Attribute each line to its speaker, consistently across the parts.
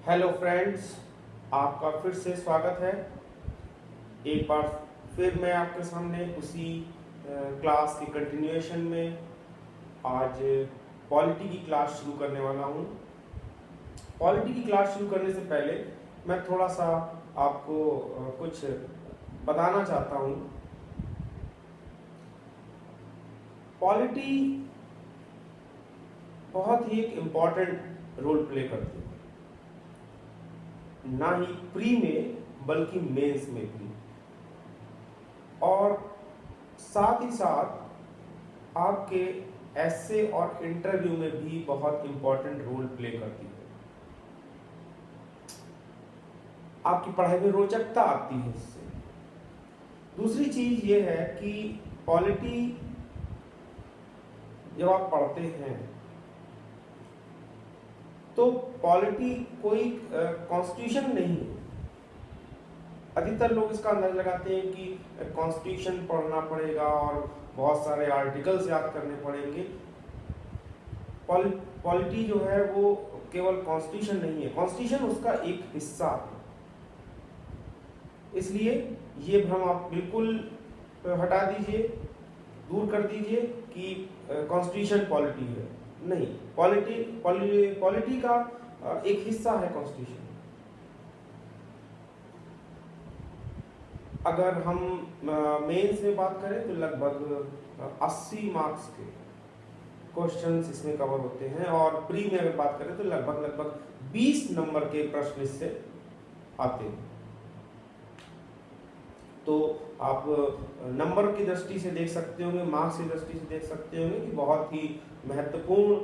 Speaker 1: Hello friends, आपका फिर से स्वागत है। एक बार फिर मैं आपके सामने उसी क्लास की कंटिन्यूएशन में आज पॉलिटी की क्लास शुरू करने वाला हूँ। पॉलिटी की क्लास शुरू करने से पहले मैं थोड़ा सा आपको कुछ बताना चाहता हूँ। पॉलिटी बहुत ही एक इम्पॉर्टेंट रोल प्ले करती है, ना ही प्री में बल्कि मेंस में भी, और साथ ही साथ आपके एसे और इंटरव्यू में भी बहुत इंपॉर्टेंट रोल प्ले करती है। आपकी पढ़ाई में रोचकता आती है इससे। दूसरी चीज ये है कि पॉलिटी जब आप पढ़ते हैं तो पॉलिटी कोई कॉन्स्टिट्यूशन नहीं है। अधिकतर लोग इसका अंदाजा लगाते हैं कि कॉन्स्टिट्यूशन पढ़ना पड़ेगा और बहुत सारे आर्टिकल्स याद करने पड़ेंगे। पॉलिटी जो है वो केवल कॉन्स्टिट्यूशन नहीं है, कॉन्स्टिट्यूशन उसका एक हिस्सा है। इसलिए ये भ्रम आप बिल्कुल हटा दीजिए, दूर कर दीजिए कि कॉन्स्टिट्यूशन पॉलिटी है। नहीं, पॉलिटी का एक हिस्सा है कॉन्स्टिट्यूशन। अगर हम मेंस में बात करें तो लगभग 80 मार्क्स के क्वेश्चंस इसमें कवर होते हैं, और प्री में अगर बात करें तो लगभग 20 नंबर के प्रश्न इससे आते हैं। तो आप नंबर की दृष्टि से देख सकते होंगे, मार्क्स की दृष्टि से देख सकते होंगे कि बहुत ही महत्वपूर्ण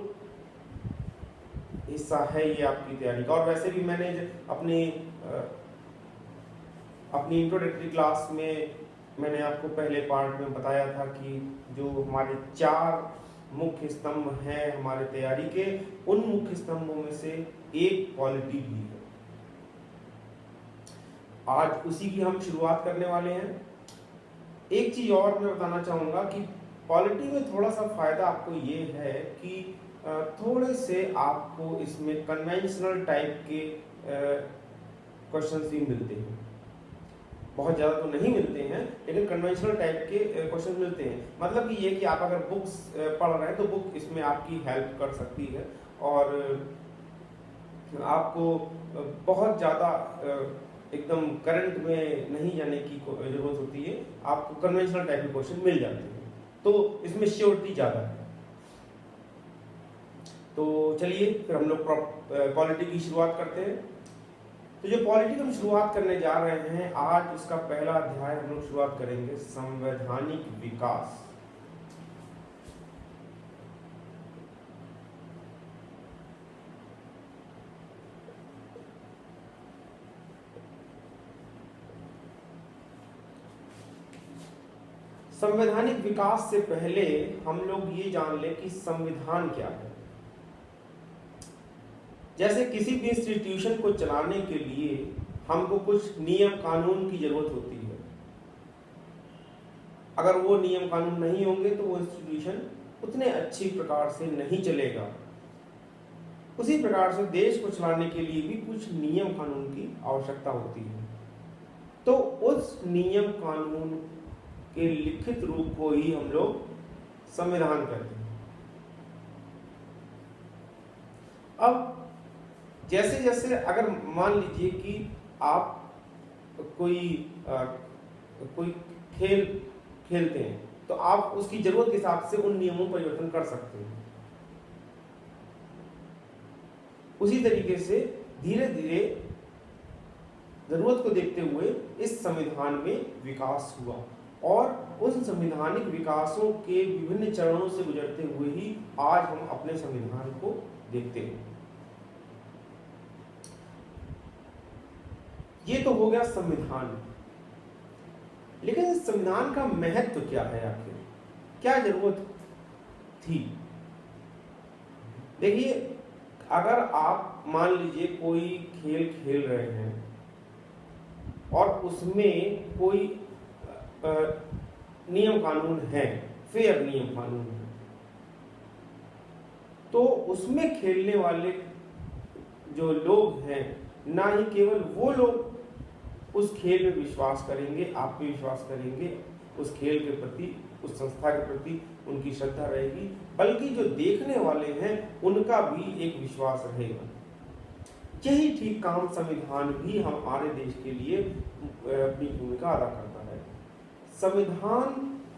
Speaker 1: हिस्सा है ये आपकी तैयारी का। और वैसे भी मैंने अपनी इंट्रोडक्टरी क्लास में मैंने आपको पहले पार्ट में बताया था कि जो हमारे 4 मुख्य स्तंभ हैं हमारे तैयारी के, उन मुख्य स्तंभों में से एक पॉलिटी भी है। आज उसी की हम शुरुआत करने वाले हैं। एक चीज और मैं बताना चाहूंगा कि पॉलिटी में थोड़ा सा फायदा आपको ये है कि थोड़े से आपको इसमें कन्वेंशनल टाइप के क्वेश्चंस भी मिलते हैं। बहुत ज़्यादा तो नहीं मिलते हैं, लेकिन कन्वेंशनल टाइप के क्वेश्चन मिलते हैं। मतलब कि ये कि आप अगर बुक्स पढ़ रहे हैं तो बुक इसमें आपकी हेल्प कर सकती है, और आपको बहुत ज़्यादा एकदम करंट में नहीं जाने की जरूरत होती है। आपको कन्वेंशनल टाइप के क्वेश्चन मिल जाते हैं, तो इसमें श्योरिटी ज़्यादा है। तो चलिए फिर हम लोग पॉलिटी की शुरुआत करते हैं। तो जो पॉलिटी की हम शुरुआत करने जा रहे हैं आज, उसका पहला अध्याय हम लोग शुरुआत करेंगे संवैधानिक विकास। संवैधानिक विकास से पहले हम लोग ये जान लें कि संविधान क्या है। जैसे किसी भी इंस्टीट्यूशन को चलाने के लिए हमको कुछ नियम कानून की जरूरत होती है। अगर वो नियम कानून नहीं होंगे तो वो इंस्टीट्यूशन उतने अच्छी प्रकार से नहीं चलेगा। उसी प्रकार से देश को चलाने के लिए भी कुछ नियम कानून की आवश्यकता होती है। तो उस नियम कानून के लिखित रूप को ही हम लोग संविधान कहते हैं। अब जैसे जैसे अगर मान लीजिए कि आप कोई खेल खेलते हैं, तो आप उसकी जरूरत के हिसाब से उन नियमों में परिवर्तन कर सकते हैं। उसी तरीके से धीरे धीरे जरूरत को देखते हुए इस संविधान में विकास हुआ, और उन संवैधानिक विकासों के विभिन्न चरणों से गुजरते हुए ही आज हम अपने संविधान को देखते हैं। ये तो हो गया संविधान, लेकिन संविधान का महत्व क्या है आखिर, क्या जरूरत थी? देखिए, अगर आप मान लीजिए कोई खेल खेल रहे हैं और उसमें कोई नियम कानून है, फेयर नियम कानून है, तो उसमें खेलने वाले जो लोग हैं ना ही केवल वो लोग उस खेल में विश्वास करेंगे, आप पे विश्वास करेंगे, उस खेल के प्रति, उस संस्था के प्रति उनकी श्रद्धा रहेगी, बल्कि जो देखने वाले हैं उनका भी एक विश्वास रहेगा। यही ठीक काम संविधान भी हमारे देश के लिए अपनी भूमिका अदा करता है। संविधान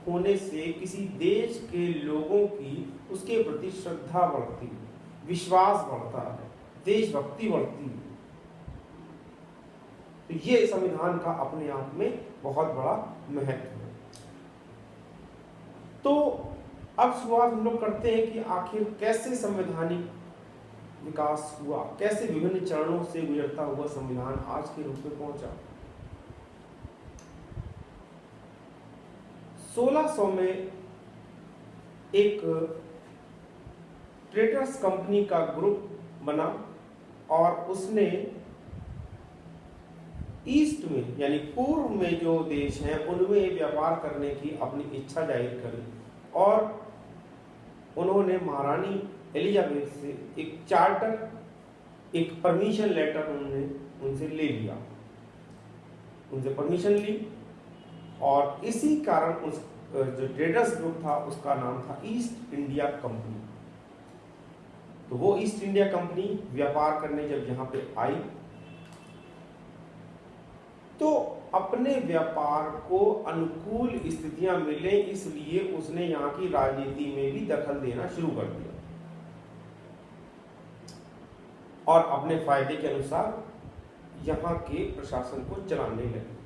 Speaker 1: होने से किसी देश के लोगों की उसके प्रति श्रद्धा बढ़ती है, विश्वास बढ़ता है, देशभक्ति बढ़ती है। तो ये संविधान का अपने आप में बहुत बड़ा महत्व है। तो अब शुरुआत हम लोग करते हैं कि आखिर कैसे संवैधानिक विकास हुआ, कैसे विभिन्न चरणों से गुजरता हुआ संविधान आज के रूप में पहुंचा। 1600 में एक ट्रेडर्स कंपनी का ग्रुप बना और उसने ईस्ट में यानी पूर्व में जो देश हैं उनमें व्यापार करने की अपनी इच्छा जाहिर करी और उन्होंने महारानी एलिजाबेथ से एक चार्टर, एक परमिशन लेटर उन्होंने उनसे ले लिया, उनसे परमिशन ली और इसी कारण उस जो ट्रेडर्स ग्रुप था उसका नाम था ईस्ट इंडिया कंपनी। तो वो ईस्ट इंडिया कंपनी व्यापार करने जब यहाँ पे आई तो अपने व्यापार को अनुकूल स्थितियां मिले, इसलिए उसने यहाँ की राजनीति में भी दखल देना शुरू कर दिया और अपने फायदे के अनुसार यहाँ के प्रशासन को चलाने लगे।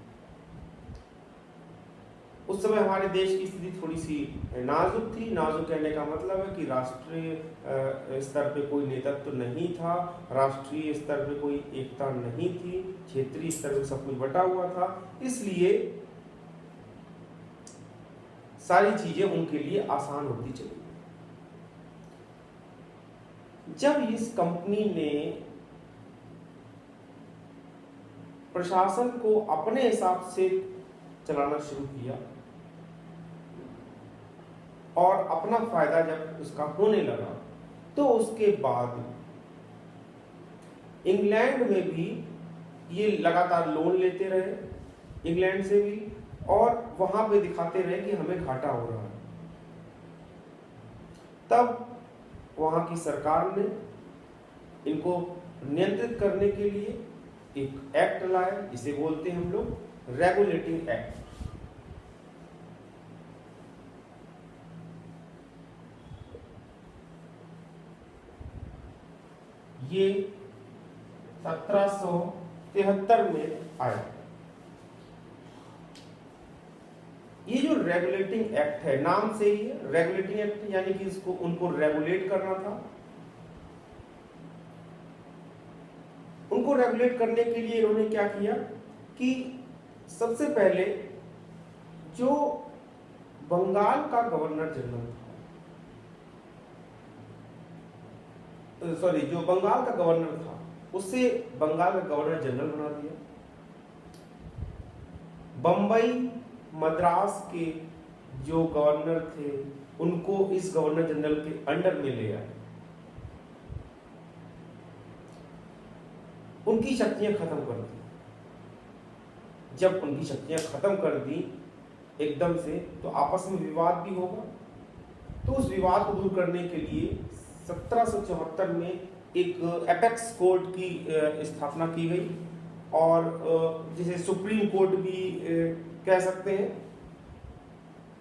Speaker 1: उस समय हमारे देश की स्थिति थोड़ी सी नाजुक थी। नाजुक कहने का मतलब है कि राष्ट्रीय स्तर पे कोई नेतृत्व तो नहीं था, राष्ट्रीय स्तर पे कोई एकता नहीं थी, क्षेत्रीय स्तर पे सब कुछ बटा हुआ था, इसलिए सारी चीजें उनके लिए आसान होती चली। जब इस कंपनी ने प्रशासन को अपने हिसाब से चलाना शुरू किया और अपना फायदा जब उसका होने लगा तो उसके बाद इंग्लैंड में भी ये लगातार लोन लेते रहे, इंग्लैंड से भी, और वहां पे दिखाते रहे कि हमें घाटा हो रहा है। तब वहां की सरकार ने इनको नियंत्रित करने के लिए एक एक्ट लाया, जिसे बोलते हैं हम लोग रेगुलेटिंग एक्ट। ये 1773 में आया। ये जो रेगुलेटिंग एक्ट है, नाम से ही है रेगुलेटिंग एक्ट, यानी कि इसको उनको रेगुलेट करना था। उनको रेगुलेट करने के लिए इन्होंने क्या किया कि सबसे पहले जो बंगाल का गवर्नर जनरल था, जो बंगाल का गवर्नर था उसे बंगाल का गवर्नर जनरल बना दिया। बंबई मद्रास के जो गवर्नर थे उनको इस गवर्नर जनरल के अंडर में ले आए। उनकी शक्तियां खत्म कर दी। जब उनकी शक्तियां खत्म कर दी एकदम से, तो आपस में विवाद भी होगा। तो उस विवाद को दूर करने के लिए 1774 में एक एपेक्स कोर्ट की स्थापना की गई और जिसे सुप्रीम कोर्ट भी कह सकते हैं।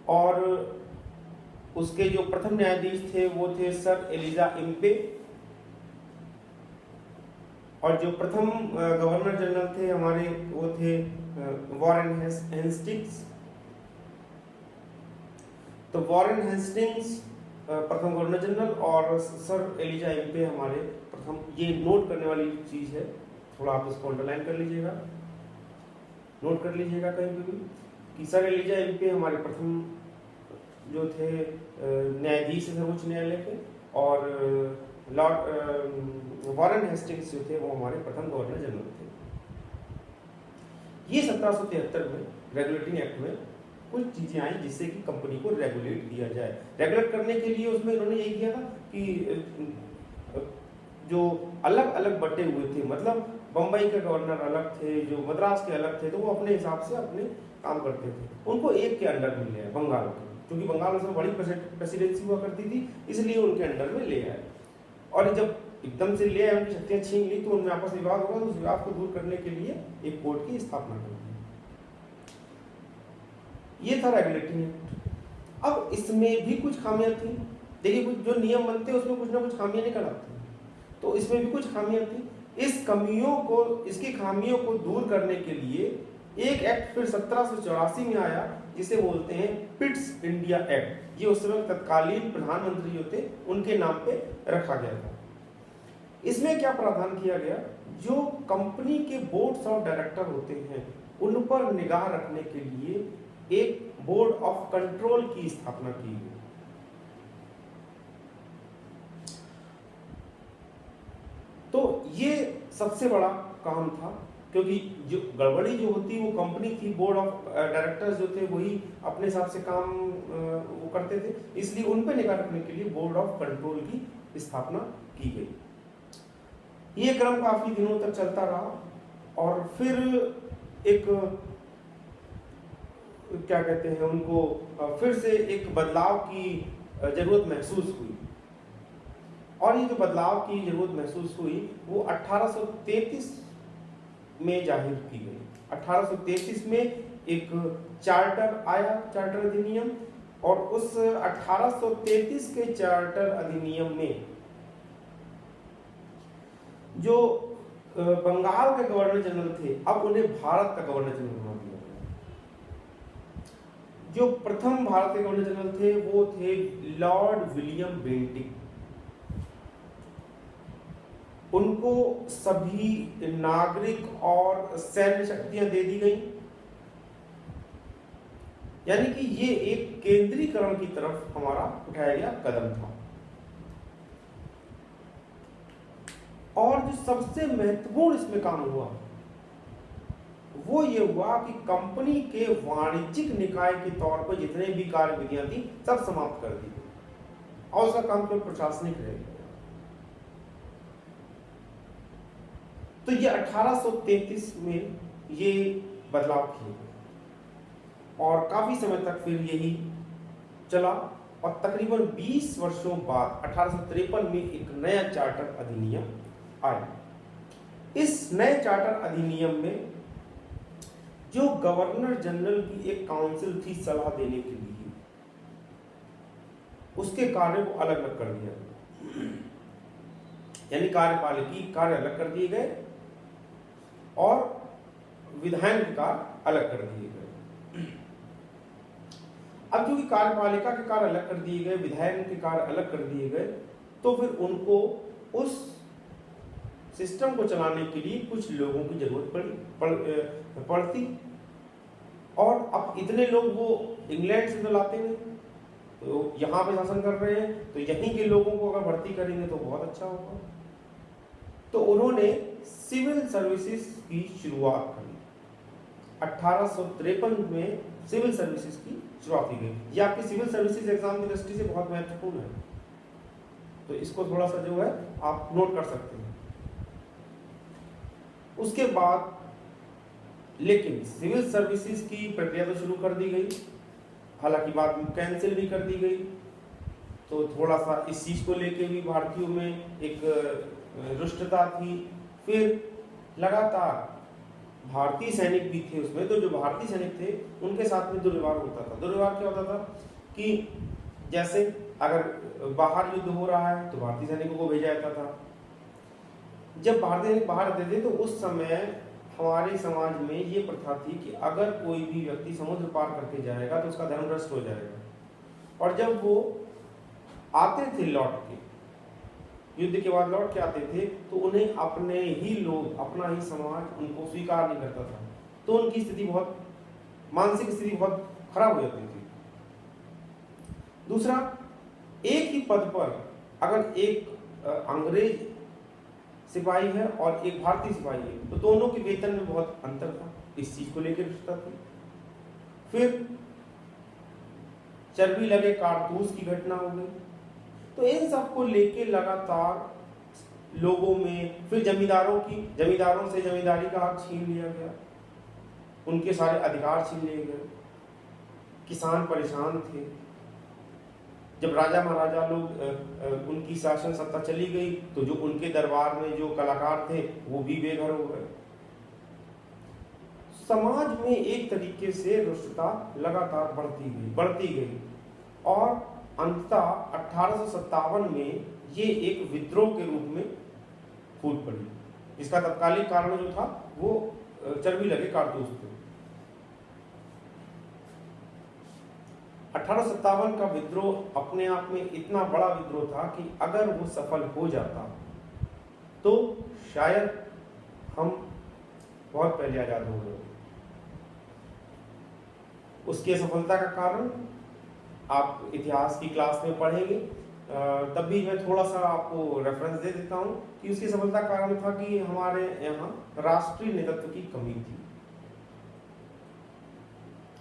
Speaker 1: और उसके जो प्रथम न्यायाधीश थे वो थे सर एलिजा इम्पे, और जो प्रथम गवर्नर जनरल थे हमारे वो थे वॉरेन हेस्टिंग्स। तो वॉरेन हेस्टिंग्स प्रथम गवर्नर जनरल और सर एलिजा इम्पे हमारे प्रथम। ये नोट करने वाली चीज है, थोड़ा आप इसको अंडरलाइन कर लीजिएगा, नोट कर लीजिएगा कहीं पे भी कि सर एलिजा इम्पे हमारे प्रथम जो थे न्यायाधीश सर्वोच्च न्यायालय के, और लॉर्ड वॉरेन हेस्टिंग्स जो थे वो हमारे प्रथम गवर्नर जनरल थे। ये 1773 में रेगुलेटिंग एक्ट में कुछ चीजें आई जिससे कि कंपनी को रेगुलेट किया जाए। रेगुलेट करने के लिए उसमें उन्होंने यही किया था कि जो अलग अलग बटे हुए थे, मतलब बम्बई के गवर्नर अलग थे, जो मद्रास के अलग थे, तो वो अपने हिसाब से अपने काम करते थे, उनको एक के अंडर में ले आए, बंगाल के, क्योंकि बंगाल उसमें बड़ी प्रेसिडेंसी हुआ करती थी, इसलिए उनके अंडर में ले आए। और जब एकदम से ले आए, उनकी शक्तियां छीन ली, तो उनमें आपस में विवाद होगा, तो उस विवाद को दूर करने के लिए एक कोर्ट की स्थापना कर दी। ये था रेगुलेटिंग एक्ट। अब इसमें भी कुछ खामियां थी, देखिए कुछ जो नियम बनते हैं उसमें कुछ ना कुछ खामियां निकल आती हैं, तो इसमें भी कुछ खामियां थी। इसकी खामियों को दूर करने के लिए एक एक्ट फिर 1784 में आया, जिसे बोलते हैं पिट्स इंडिया एक्ट। ये उस समय तत्कालीन प्रधानमंत्री जो थे उनके नाम पे रखा गया था। इसमें क्या प्रावधान किया गया, जो कंपनी के बोर्ड्स ऑफ डायरेक्टर होते हैं उन पर निगाह रखने के लिए एक बोर्ड ऑफ कंट्रोल की स्थापना की गई। तो ये सबसे बड़ा काम था, क्योंकि जो गड़बड़ी जो होती वो कंपनी थी, बोर्ड ऑफ डायरेक्टर्स जो थे वही अपने हिसाब से काम वो करते थे, इसलिए उन पर निगाह रखने के लिए बोर्ड ऑफ कंट्रोल की स्थापना की गई। ये क्रम काफी दिनों तक चलता रहा, और फिर एक क्या कहते हैं उनको, फिर से एक बदलाव की जरूरत महसूस हुई, और ये जो बदलाव की जरूरत महसूस हुई वो 1833 में जाहिर की गई। 1833 में एक चार्टर आया, चार्टर अधिनियम, और उस 1833 के चार्टर अधिनियम में जो बंगाल के गवर्नर जनरल थे, अब उन्हें भारत का गवर्नर जनरल बना दिया गया। जो प्रथम भारत के गवर्नर जनरल थे वो थे लॉर्ड विलियम बेंटिक। उनको सभी नागरिक और सैन्य शक्तियां दे दी गई, यानी कि ये एक केंद्रीकरण की तरफ हमारा उठाया गया कदम था। और जो सबसे महत्वपूर्ण इसमें काम हुआ वो ये हुआ कि कंपनी के वाणिज्यिक निकाय के तौर पर जितने भी कार्य विधियां थी सब समाप्त कर दी गई, और उसका काम केवल प्रशासनिक रह गया। तो ये 1833 में ये बदलाव किए गए, और काफी समय तक फिर यही चला, और तकरीबन 20 वर्षों बाद 1853 में एक नया चार्टर अधिनियम आया। इस नए चार्टर अधिनियम में जो गवर्नर जनरल की एक काउंसिल थी सलाह देने के लिए, उसके कार्य को अलग अलग कर दिया गया, यानी कार्यपालिकी कार्य अलग कर दिए गए और विधायन के कार्य अलग कर दिए गए। अब क्योंकि कार्यपालिका के कार्य अलग कर दिए गए, विधायन के कार्य अलग कर दिए गए, तो फिर उनको उस सिस्टम को चलाने के लिए कुछ लोगों की जरूरत पड़ती, और अब इतने लोग वो इंग्लैंड से तो लाते नहीं, तो यहाँ पे शासन कर रहे हैं, तो यहीं के लोगों को अगर भर्ती करेंगे तो बहुत अच्छा होगा। तो उन्होंने सिविल सर्विसेज की शुरुआत करी। 1853 में सिविल सर्विसेज की शुरुआत की गई। ये आपकी सिविल सर्विसेज एग्जाम की दृष्टि से बहुत महत्वपूर्ण है, तो इसको थोड़ा सा जो है आप नोट कर सकते हैं। उसके बाद लेकिन सिविल सर्विसेज की प्रक्रिया तो शुरू कर दी गई, हालांकि बाद में कैंसिल भी कर दी गई, तो थोड़ा सा इस चीज को लेके भी भारतीयों में एक रुष्टता थी। फिर लगातार भारतीय सैनिक भी थे उसमें, तो जो भारतीय सैनिक थे उनके साथ में दुर्व्यवहार होता था। दुर्व्यवहार क्या होता था कि जैसे अगर बाहर युद्ध हो रहा है तो भारतीय सैनिकों को भेजा जाता था। जब भारतीय सैनिक बाहर आते थे तो उस समय हमारे समाज में ये प्रथा थी कि अगर कोई भी व्यक्ति समुद्र पार करके जाएगा तो उसका धर्म भ्रष्ट हो जाएगा, और जब वो आते थे लौट के, युद्ध के बाद लौट के आते थे, तो उन्हें अपने ही लोग, अपना ही समाज उनको स्वीकार नहीं करता था, तो उनकी स्थिति बहुत, मानसिक स्थिति बहुत खराब हो जाती थी। दूसरा, एक ही पद पर अगर एक अंग्रेज सिपाही है और एक भारतीय सिपाही है, तो दोनों के वेतन में बहुत अंतर था, इस चीज को लेकर रिश्ता थी। फिर चर्बी लगे कारतूस की घटना हो गई, तो इन सब को लेके लगातार लोगों में, फिर जमींदारों से जमींदारी का हक छीन लिया गया, उनके सारे अधिकार छीन लिए गए, किसान परेशान थे। जब राजा महाराजा लोग उनकी शासन सत्ता चली गई तो जो उनके दरबार में जो कलाकार थे वो भी बेघर हो गए। समाज में एक तरीके से रुष्टता लगातार बढ़ती गई और अंततः 1857 में ये एक विद्रोह के रूप में फूट पड़ी, जिसका तत्कालिक कारण जो था वो चर्बी लगे कारतूस थे। 1857 का विद्रोह अपने आप में इतना बड़ा विद्रोह था कि अगर वो सफल हो जाता तो शायद हम बहुत पहले आजाद हो गए। उसकी सफलता का कारण आप इतिहास की क्लास में पढ़ेंगे, तब भी मैं थोड़ा सा आपको रेफरेंस दे देता हूं कि उसकी सफलता का कारण था कि हमारे यहाँ राष्ट्रीय नेतृत्व की कमी थी।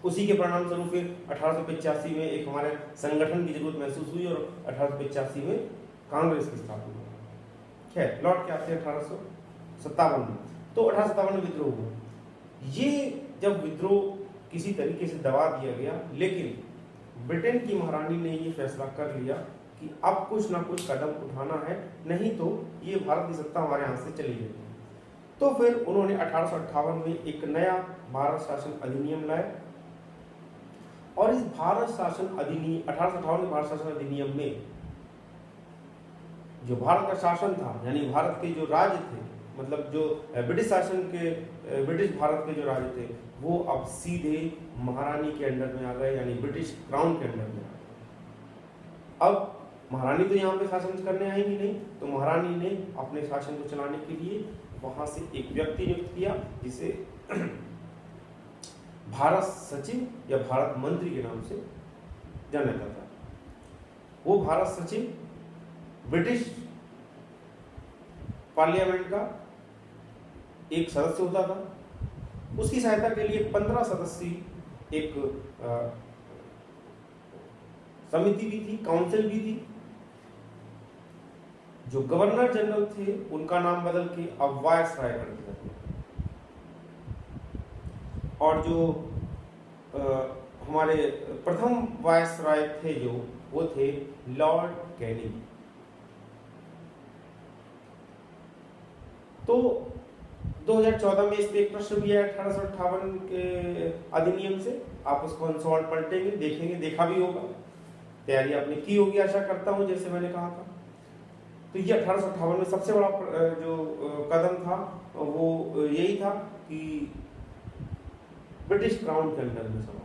Speaker 1: उसी के परिणाम स्वरूप फिर 1885 में एक हमारे संगठन की जरूरत महसूस हुई और 1885 में कांग्रेस की स्थापना हुई। खैर, लौट के आते हैं 1857 में। तो 1857 में विद्रोह हुआ। ये जब विद्रोह किसी तरीके से दबा दिया गया, लेकिन ब्रिटेन की महारानी ने ये फैसला कर लिया कि अब कुछ ना कुछ कदम उठाना है, नहीं तो ये भारत की सत्ता हमारे यहाँ से चली जाएगी। तो फिर उन्होंने 1858 में एक नया भारत शासन अधिनियम लाया और इस भारत शासन अधिनियम 1858 के भारत शासन अधिनियम में जो भारत का शासन था, यानी भारत के जो राज्य थे, मतलब जो ब्रिटिश शासन के ब्रिटिश भारत के जो राज्य थे, वो अब सीधे महारानी के अंडर में आ गए, यानी ब्रिटिश क्राउन के अंडर में आ गए। अब महारानी तो यहाँ पे शासन करने आएंगी नहीं, तो महारानी ने अपने शासन को चलाने के लिए वहां से एक व्यक्ति नियुक्त किया, जिसे भारत सचिव या भारत मंत्री के नाम से जाना जाता था। वो भारत सचिव ब्रिटिश पार्लियामेंट का एक सदस्य होता था। उसकी सहायता के लिए 15 सदस्यीय एक समिति भी थी, काउंसिल भी थी। जो गवर्नर जनरल थे उनका नाम बदल के अब वायसराय कर दिया गया, और जो हमारे प्रथम वायसराय थे जो वो थे लॉर्ड कैनिंग। तो 2014 में इस पे एक प्रश्न भी है 1858 के अधिनियम से, आप उसको अनसॉल्व पलटेंगे, देखेंगे, देखा भी होगा, तैयारी आपने की होगी आशा करता हूं, जैसे मैंने कहा था। तो ये 1858 में सबसे बड़ा जो कदम था वो यही था कि ब्रिटिश क्राउन के अंडर में समा।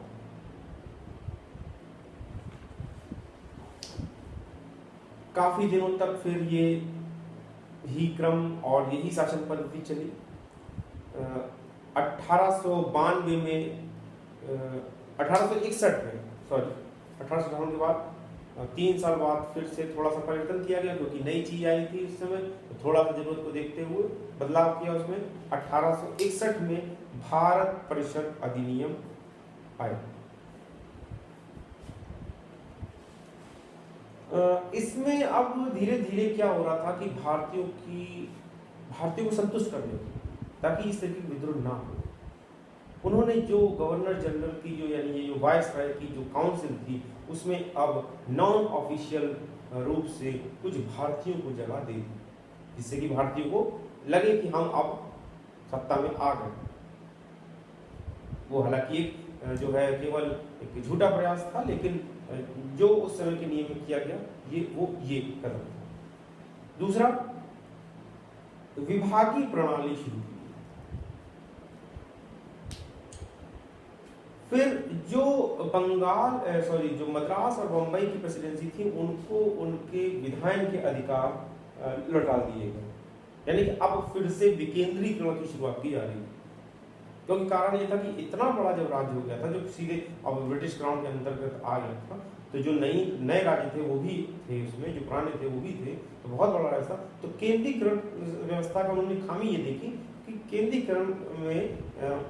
Speaker 1: काफी दिनों तक फिर ये ही क्रम और यही शासन पद्धति चली। 1892 में 1861 में सॉरी 1858 के बाद 3 साल बाद फिर से थोड़ा सा परिवर्तन किया गया, क्योंकि नई चीज आई थी उस समय, तो थोड़ा सा जरूरत को देखते हुए बदलाव किया उसमें। 1861 में भारत परिषद अधिनियम आया। इसमें अब धीरे धीरे क्या हो रहा था कि भारतीयों को संतुष्ट करने ताकि इस तरह की विद्रोह ना हो, उन्होंने जो गवर्नर जनरल की जो यानी ये जो वायसराय की जो काउंसिल थी उसमें अब नॉन ऑफिशियल रूप से कुछ भारतीयों को जगह दे दी, जिससे कि भारतीयों को लगे कि हम अब सत्ता में आ गए। वो हालांकि एक जो है केवल एक झूठा प्रयास था, लेकिन जो उस समय के नियम में किया गया ये कदम था। दूसरा, विभागीय प्रणाली शुरू की। फिर जो जो मद्रास और बंबई की प्रेसिडेंसी थी उनको उनके विधायन के अधिकार लौटा दिए गए, यानी कि अब फिर से विकेंद्रीकरण की शुरुआत की जा रही है। क्योंकि कारण ये था कि इतना बड़ा जब राज्य हो गया था, जो सीधे अब ब्रिटिश क्राउन के अंतर्गत आ गया था, तो जो नए राज्य थे वो भी थे उसमें, जो पुराने थे वो भी थे, तो बहुत बड़ा राज्य था। तो केंद्रीकरण व्यवस्था का उन्होंने खामी ये देखी कि केंद्रीकरण में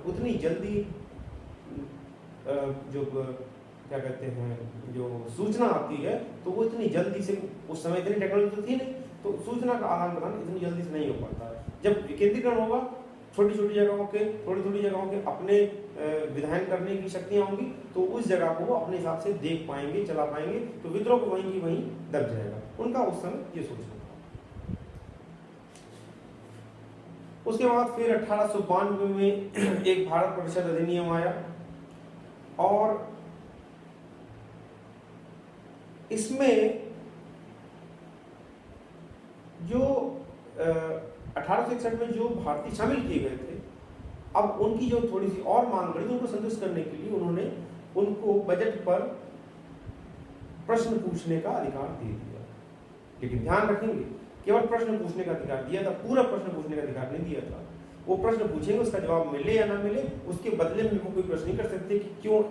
Speaker 1: उतनी जल्दी जो क्या कहते हैं जो सूचना आती है तो वो इतनी जल्दी से, उस समय इतनी टेक्नोलॉजी तो थी नहीं, तो सूचना का आदान प्रदान इतनी जल्दी से नहीं हो पाता है। जब विकेंद्रीकरण होगा, छोटी छोटी जगहों के, थोड़ी थोड़ी जगहों के अपने विधायन करने की शक्तियां होंगी, तो उस जगह को वो अपने हिसाब से देख पाएंगे, चला पाएंगे, तो विद्रोह को वहीं की वहीं दब जाएगा। उनका उस समय ये सोचना था। उसके बाद फिर 1892 में एक भारत परिषद अधिनियम आया, और इसमें जो 1861 में जो भारतीय शामिल किए गए थे, अब उनकी जो थोड़ी सी और मांग बढ़ी, उनको संतुष्ट करने के लिए उन्होंने उनको बजट पर प्रश्न पूछने का अधिकार दे दिया। लेकिन ध्यान रखेंगे, केवल प्रश्न पूछने का अधिकार दिया था, पूरा प्रश्न पूछने का अधिकार नहीं दिया था। वो प्रश्न पूछेंगे, उसका जवाब मिले या ना मिले, उसके बदले में वो कोई प्रश्न नहीं कर सकते कि क्यों।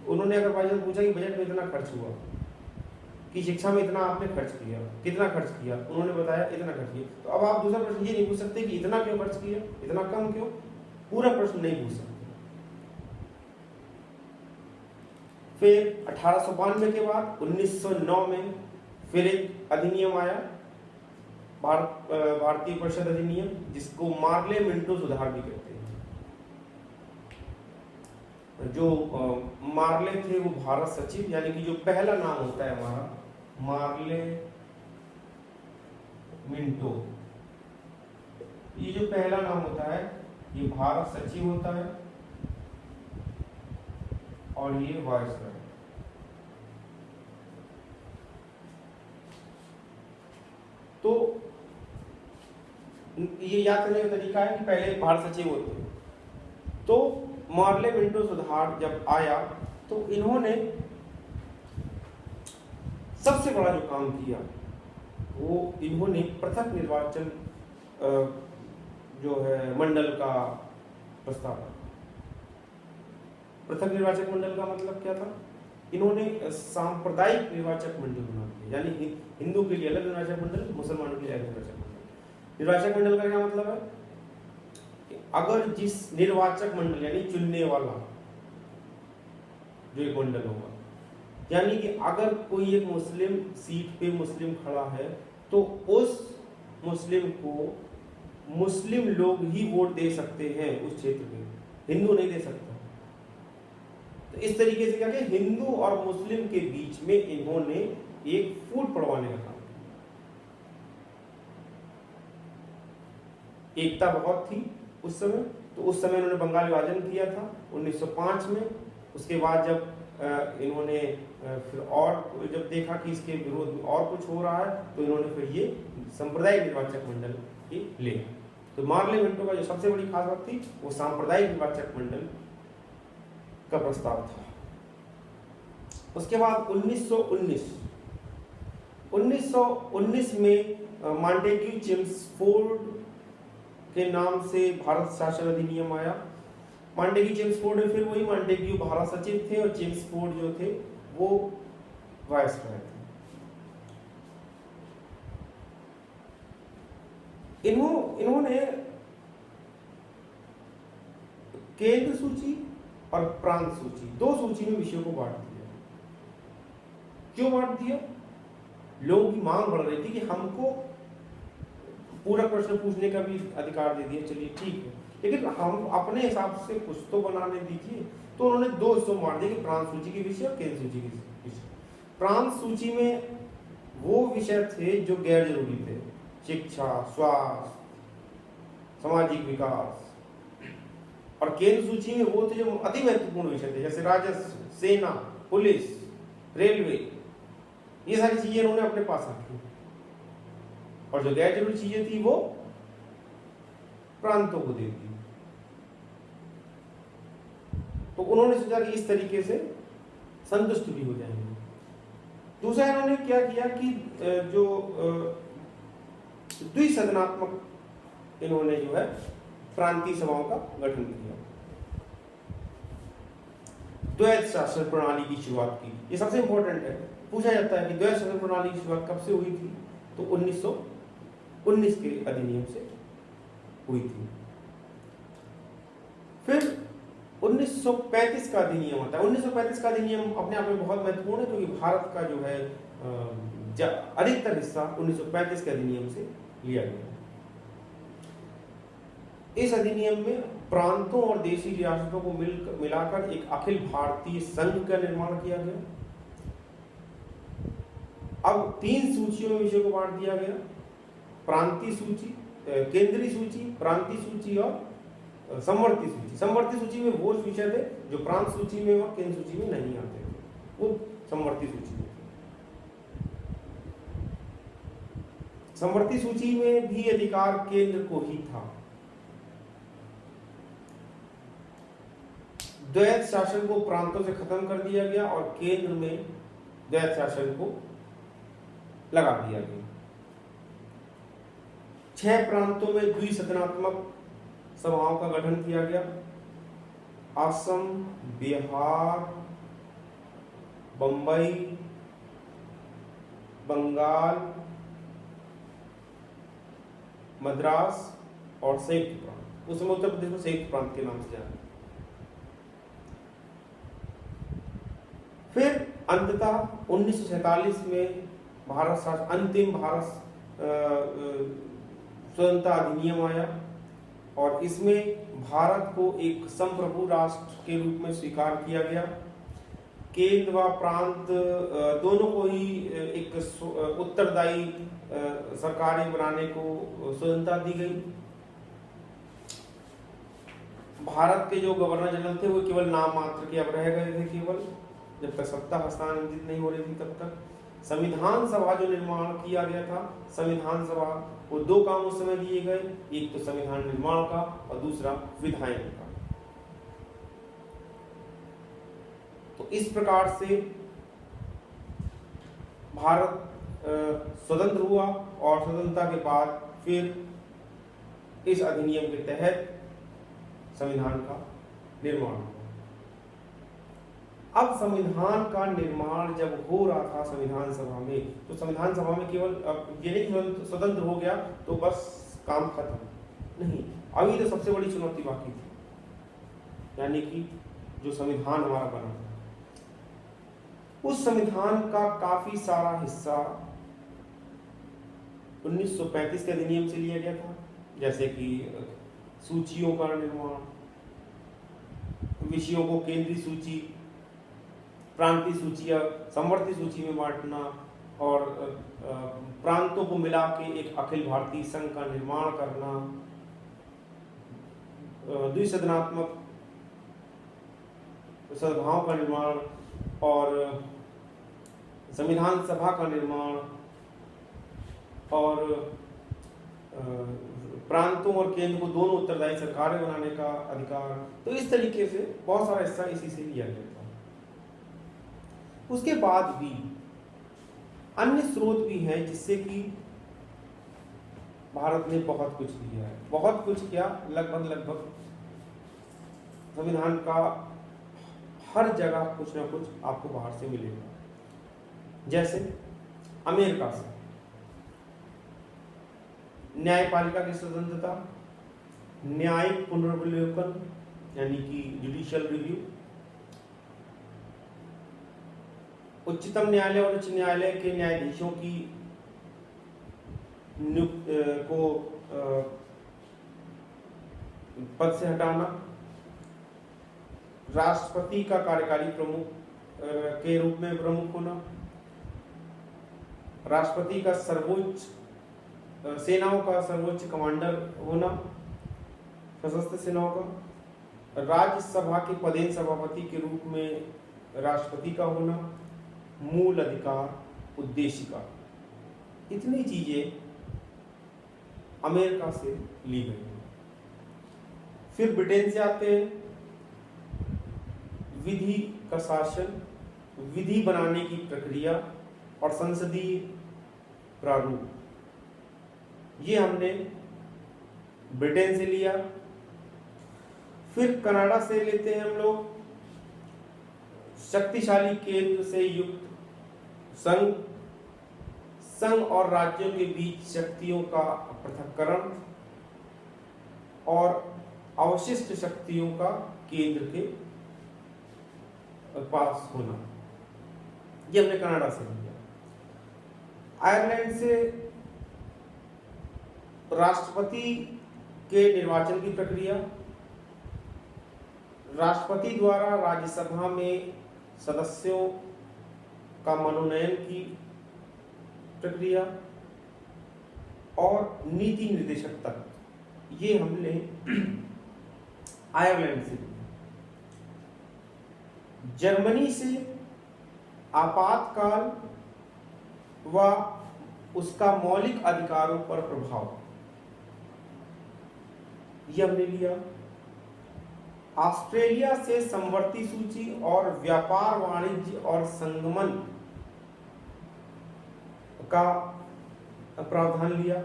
Speaker 1: उन्होंने अगर बाई चांस पूछा कि बजट में इतना खर्च हुआ, कि शिक्षा में इतना आपने खर्च किया, कितना खर्च किया, उन्होंने बताया इतना खर्च किया, तो अब आप दूसरा प्रश्न ये नहीं पूछ सकते कि इतना क्यों खर्च किया, इतना कम क्यों, पूरा प्रश्न नहीं पूछ सकते। फिर 1892 के बाद 1909 में फिर एक अधिनियम आया, भारतीय परिषद अधिनियम, जिसको मार्ले मिंटो सुधार भी कहते हैं। जो मार्ले थे वो भारत सचिव, यानी कि जो पहला नाम होता है हमारा मार्ले मिंटो, ये जो पहला नाम होता है ये भारत सचिव होता है, और ये वायसराय। तो ये याद करने का तरीका है कि पहले भारत सचिव होते हैं। तो मार्ले मिंटो सुधार जब आया, तो इन्होंने सबसे बड़ा जो काम किया वो इन्होंने पृथक निर्वाचन जो है मंडल का प्रस्ताव। पृथक निर्वाचक मंडल का मतलब क्या था? इन्होंने सांप्रदायिक निर्वाचक मंडल बना दिया, यानी हिंदू के लिए अलग निर्वाचक मंडल, मुसलमानों के लिए अलग निर्वाचक मंडल। निर्वाचक मंडल का क्या मतलब है कि अगर जिस निर्वाचक मंडल यानी चुनने वाला जो एक मंडल होगा, यानी कि अगर कोई एक मुस्लिम सीट पे मुस्लिम खड़ा है तो उस मुस्लिम को मुस्लिम लोग ही वोट दे सकते हैं उस क्षेत्र में, हिंदू नहीं दे सकता। तो इस तरीके से क्या कि हिंदू और मुस्लिम के बीच में इन्होंने एक फूट पड़वाने का काम किया। एकता बहुत थी उस समय, तो उस समय इन्होंने बंगाल विभाजन किया था 1905 में। उसके बाद जब इन्होंने फिर और जब देखा कि इसके विरोध में और कुछ हो रहा है, तो इन्होंने फिर ये सांप्रदायिक निर्वाचक मंडल ही लिया। तो मार्ले मिंटो का जो सबसे बड़ी खास बात थी वो सांप्रदायिक निर्वाचक मंडल का प्रस्ताव था। उसके बाद 1919 में मॉन्टेग्यू चेम्सफोर्ड के नाम से भारत शासन अधिनियम आया। मॉन्टेग्यू चेम्सफोर्ड में फिर वही मॉन्टेग्यू भारत सचिव थे और चेम्सफोर्ड जो थे वो वायसराय थे। इन्होंने केंद्र सूची और प्रांत सूची, दो सूची में विषयों को बांट दिया। क्यों बांट दिया? लोगों की मांग बढ़ रही थी कि हमको पूरा प्रश्न पूछने का भी अधिकार दे दिया, चलिए ठीक है, लेकिन हम अपने हिसाब से कुछ तो बनाने दीजिए। तो उन्होंने दो हिस्सों में बांट दिया कि प्रांत सूची के विषय और केंद्र सूची के विषय। प्रांत सूची में वो विषय थे जो गैर जरूरी थे, शिक्षा, स्वास्थ्य, सामाजिक विकास। और केंद्र सूची में वो थे जो अति महत्वपूर्ण विषय थे, जैसे राजस्व, सेना, पुलिस, रेलवे, ये सारी चीजें इन्होंने अपने पास रखी। और जो गैर जरूरी चीजें थी वो प्रांतों को दे दी। तो उन्होंने सोचा कि इस तरीके से संतुष्ट भी हो जाएंगे। दूसरा इन्होंने क्या किया कि जो द्विसदनात्मक इन्होंने जो है प्रांतीय सभाओं का गठन किया, द्वैत शासन प्रणाली की शुरुआत की। ये सबसे इंपॉर्टेंट है, पूछा जाता है कि द्वैत शासन प्रणाली की शुरुआत कब से हुई थी? तो 1919 के अधिनियम से हुई थी। फिर 1935 का अधिनियम आता है। 1935 का अधिनियम अपने आप में बहुत महत्वपूर्ण है, क्योंकि भारत का जो है अधिकतर हिस्सा 1935 के अधिनियम से लिया गया। इस अधिनियम में प्रांतों और देशी रियासतों को मिलाकर एक अखिल भारतीय संघ का निर्माण किया गया। अब 3 सूचियों में विषय को बांट दिया गया, प्रांतीय सूची, केंद्रीय सूची, प्रांतीय सूची और समवर्ती सूची। समवर्ती सूची में वो विषय थे जो प्रांत सूची में और केंद्र सूची में नहीं आते थे, वो समवर्ती सूची में थे। समवर्ती सूची में भी अधिकार केंद्र को ही था। द्वैत शासन को प्रांतों से खत्म कर दिया गया और केंद्र में द्वैत शासन को लगा दिया गया। 6 प्रांतों में द्विसदनात्मक सभाओं का गठन किया गया। असम, बिहार, बंबई, बंगाल, मद्रास और संयुक्त प्रांत। उस समय उत्तर प्रदेश को संयुक्त प्रांत के नाम से जाना। फिर अंततः 1947 में अंतिम भारत स्वतंत्रता अधिनियम आया और इसमें भारत को एक संप्रभु राष्ट्र के रूप में स्वीकार किया गया। केंद्र व प्रांत दोनों को ही एक उत्तरदायी सरकारें बनाने को स्वतंत्रता दी गई। भारत के जो गवर्नर जनरल थे वो केवल नाम मात्र के अब रह गए थे, केवल जब तक सत्ता हस्तांतरित नहीं हो रही थी तब तक। संविधान सभा जो निर्माण किया गया था, संविधान सभा को 2 काम उस समय दिए गए, एक तो संविधान निर्माण का और दूसरा विधायन का। तो इस प्रकार से भारत स्वतंत्र हुआ और स्वतंत्रता के बाद फिर इस अधिनियम के तहत संविधान का निर्माण हुआ। अब संविधान का निर्माण जब हो रहा था संविधान सभा में, तो संविधान सभा में केवल ये नहीं स्वतंत्र हो गया तो बस काम खत्म नहीं, अभी तो सबसे बड़ी चुनौती बाकी थी, यानी कि जो संविधान हमारा बना था उस संविधान का काफी सारा हिस्सा 1935 के अधिनियम से लिया गया था, जैसे कि सूचियों का निर्माण, विषयों को केंद्रीय सूची, प्रांतीय सूची या समवर्ती सूची में बांटना और प्रांतों को मिला के एक अखिल भारतीय संघ का निर्माण करना, द्विसदनात्मक सभाओं का निर्माण और संविधान सभा का निर्माण और प्रांतों और केंद्र को दोनों उत्तरदायी सरकारें बनाने का अधिकार। तो इस तरीके से बहुत सारा हिस्सा इसी से लिया गया था। उसके बाद भी अन्य स्रोत भी हैं जिससे कि भारत ने बहुत कुछ किया है, बहुत कुछ किया। लगभग संविधान का हर जगह कुछ ना कुछ आपको बाहर से मिलेगा। जैसे अमेरिका से न्यायपालिका की स्वतंत्रता, न्यायिक पुनर्विलोकन यानी कि जुडिशियल रिव्यू, उच्चतम न्यायालय और उच्च न्यायालय के न्यायाधीशों की को पद से हटाना, राष्ट्रपति का कार्यकारी प्रमुख के रूप में प्रमुख होना, राष्ट्रपति का सर्वोच्च सेनाओं का सर्वोच्च कमांडर होना, सशस्त्र सेनाओं का, राज्यसभा के पदेन सभापति के रूप में राष्ट्रपति का होना, मूल अधिकार उद्देशिका, इतनी चीजें अमेरिका से ली गई। फिर ब्रिटेन से आते हैं, विधि का शासन, विधि बनाने की प्रक्रिया और संसदीय प्रारूप, ये हमने ब्रिटेन से लिया। फिर कनाडा से लेते हैं हम लोग, शक्तिशाली केंद्र से युक्त संघ और राज्यों के बीच शक्तियों का पृथक्करण और अवशिष्ट शक्तियों का केंद्र के पास होना, ये हमने कनाडा से लिया। आयरलैंड से राष्ट्रपति के निर्वाचन की प्रक्रिया, राष्ट्रपति द्वारा राज्यसभा में सदस्यों का मनोनयन की प्रक्रिया और नीति निर्देशक तक, ये हमने आयरलैंड से। जर्मनी से आपातकाल व उसका मौलिक अधिकारों पर प्रभाव, यह हमने लिया। ऑस्ट्रेलिया से समवर्ती सूची और व्यापार, वाणिज्य और संगमन का प्रावधान लिया।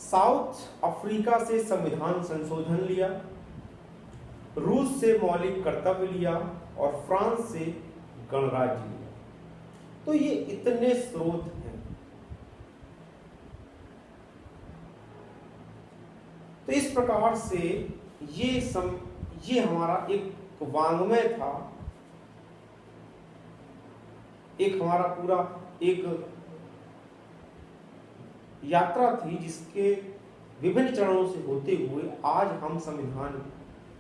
Speaker 1: साउथ अफ्रीका से संविधान संशोधन लिया। रूस से मौलिक कर्तव्य लिया और फ्रांस से गणराज्य लिया। तो ये इतने स्रोत हैं। तो इस प्रकार से ये हमारा एक वाङ्मय था, एक हमारा पूरा एक यात्रा थी, जिसके विभिन्न चरणों से होते हुए आज हम संविधान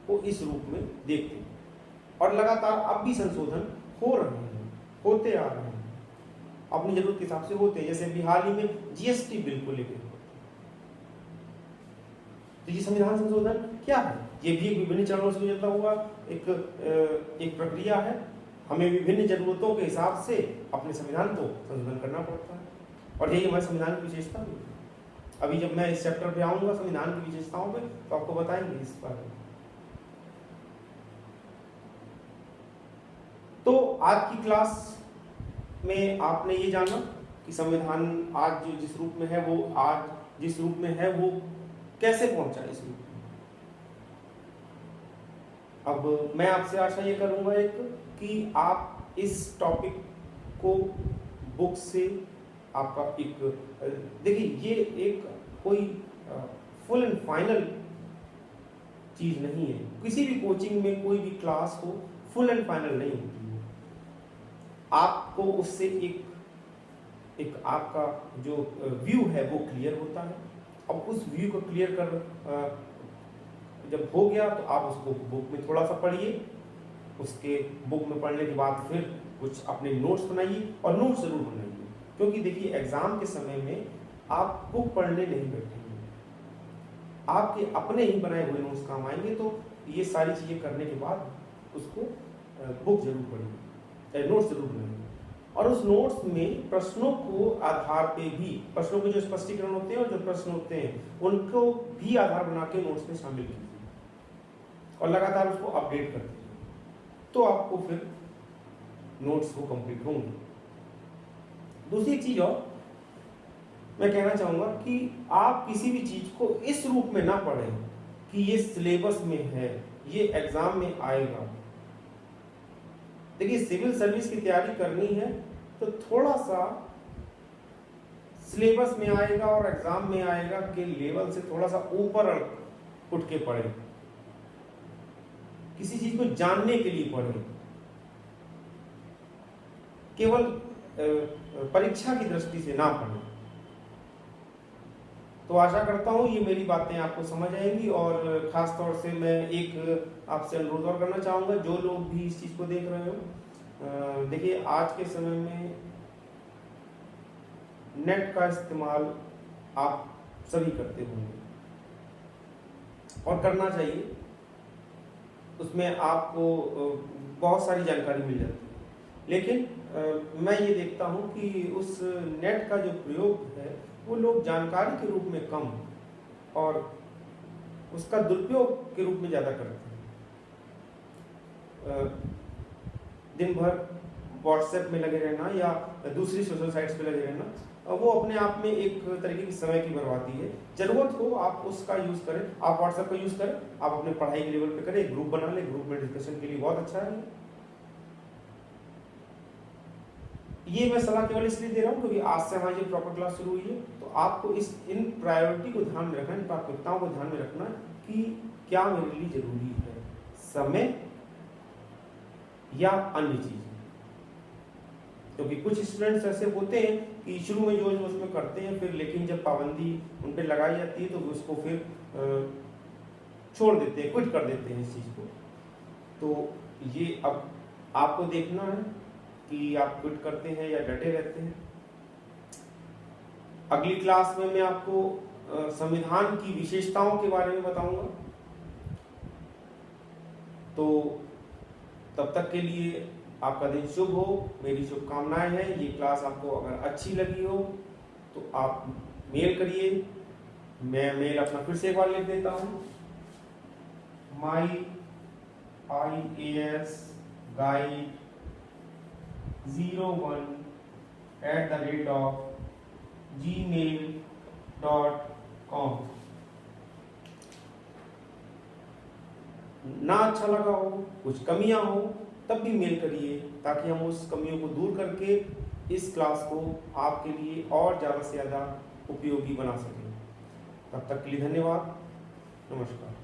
Speaker 1: को इस रूप में देखते हैं। और लगातार अब भी संशोधन हो रहे हैं, होते आ रहे हैं, अपनी जरूरत के हिसाब से होते हैं। जैसे अभी हाल ही में जीएसटी बिल को लेकर, तो ये संविधान संशोधन क्या है? ये भी एक विभिन्न चरणों से गुजरता हुआ एक प्रक्रिया है। हमें विभिन्न जरूरतों के हिसाब से अपने संविधान को संशोधन करना पड़ता है, और यही हमारे संविधान की विशेषता है। अभी जब मैं इस चैप्टर पे आऊंगा संविधान की विशेषताओं पे, तो आपको बताएंगे इस बारे में। तो आज की क्लास में आपने ये जाना कि संविधान आज जो जिस रूप में है, वो आज जिस रूप में है वो कैसे पहुंचा इस रूप में। अब मैं आपसे आशा ये करूंगा एक कि आप इस टॉपिक को बुक से आपका एक, देखिए ये एक कोई फुल एंड फाइनल चीज नहीं है। किसी भी कोचिंग में कोई भी क्लास हो फुल एंड फाइनल नहीं होती है। आपको उससे एक आपका जो व्यू है वो क्लियर होता है। अब उस व्यू को क्लियर कर जब हो गया तो आप उसको बुक में थोड़ा सा पढ़िए। उसके बुक में पढ़ने के बाद फिर कुछ अपने नोट्स बनाइए, और नोट्स जरूर बनाइए, क्योंकि देखिए एग्जाम के समय में आप बुक पढ़ने नहीं बैठेंगे, आपके अपने ही बनाए हुए नोट्स काम आएंगे। तो ये सारी चीजें करने के बाद उसको बुक जरूर पढ़िए, नोट्स जरूर बनाइए, और उस नोट्स में प्रश्नों को आधार पे भी, प्रश्नों के जो स्पष्टीकरण होते हैं और जो प्रश्न होते हैं उनको भी आधार बना के नोट्स में शामिल कीजिए, और लगातार उसको अपडेट करते रहिए। तो आपको फिर नोट्स वो कंप्लीट होंगे। दूसरी चीज और मैं कहना चाहूंगा कि आप किसी भी चीज को इस रूप में ना पढ़ें कि ये सिलेबस में है, ये एग्जाम में आएगा। देखिए सिविल सर्विस की तैयारी करनी है तो थोड़ा सा सिलेबस में आएगा और एग्जाम में आएगा के लेवल से थोड़ा सा ऊपर उठ के पढ़े। किसी चीज को जानने के लिए पढ़े, केवल परीक्षा की दृष्टि से ना पढ़े। तो आशा करता हूं ये मेरी बातें आपको समझ आएंगी, और खास तौर से मैं एक आपसे अनुरोध और करना चाहूंगा, जो लोग भी इस चीज को देख रहे हो, देखिए आज के समय में नेट का इस्तेमाल आप सभी करते होंगे और करना चाहिए। उसमें आपको बहुत सारी जानकारी मिल जाती है, लेकिन मैं ये देखता हूं कि उस नेट का जो प्रयोग है वो लोग जानकारी के रूप में कम और उसका दुरुपयोग के रूप में ज़्यादा करते हैं। दिन भर व्हाट्सएप में लगे रहना या दूसरी सोशल साइट्स पे लगे रहना, वो अपने आप में एक तरीके की समय की बर्बादी है। जरूरत हो आप उसका यूज़ करें, आप व्हाट्सएप का यूज़ करें, आप अपने पढ़ाई के लेवल पे करें, ग्रुप बना लें, ग्रुप में डिस्कशन के लिए बहुत अच्छा है। ये मैं सलाह केवल इसलिए दे रहा हूँ क्योंकि आज से हमारी जो प्रॉपर क्लास शुरू हुई है, तो आपको इन प्रायोरिटी को ध्यान में रखना, इन प्राथमिकताओं को ध्यान में रखना कि क्या मेरे लिए जरूरी है, समय या अन्य चीज। क्योंकि कुछ स्टूडेंट्स ऐसे होते हैं कि शुरू में जोश जोश में करते हैं, फिर लेकिन जब पाबंदी उन पर लगाई जाती है तो उसको फिर छोड़ देते हैं, क्विट कर देते हैं इस चीज़ को। तो ये अब आपको देखना है कि आप क्विट करते हैं या डटे रहते हैं। अगली क्लास में मैं आपको संविधान की विशेषताओं के बारे में बताऊंगा। तो तब तक के लिए आपका दिन शुभ हो, मेरी शुभकामनाएं हैं। ये क्लास आपको अगर अच्छी लगी हो तो आप मेल करिए। मैं मेल अपना फिर से एक बार लिख देता हूँ, myiasguide01@gmail.com। ना अच्छा लगा हो, कुछ कमियां हो, तब भी मेल करिए ताकि हम उस कमियों को दूर करके इस क्लास को आपके लिए और ज़्यादा से ज़्यादा उपयोगी बना सकें। तब तक के लिए धन्यवाद, नमस्कार।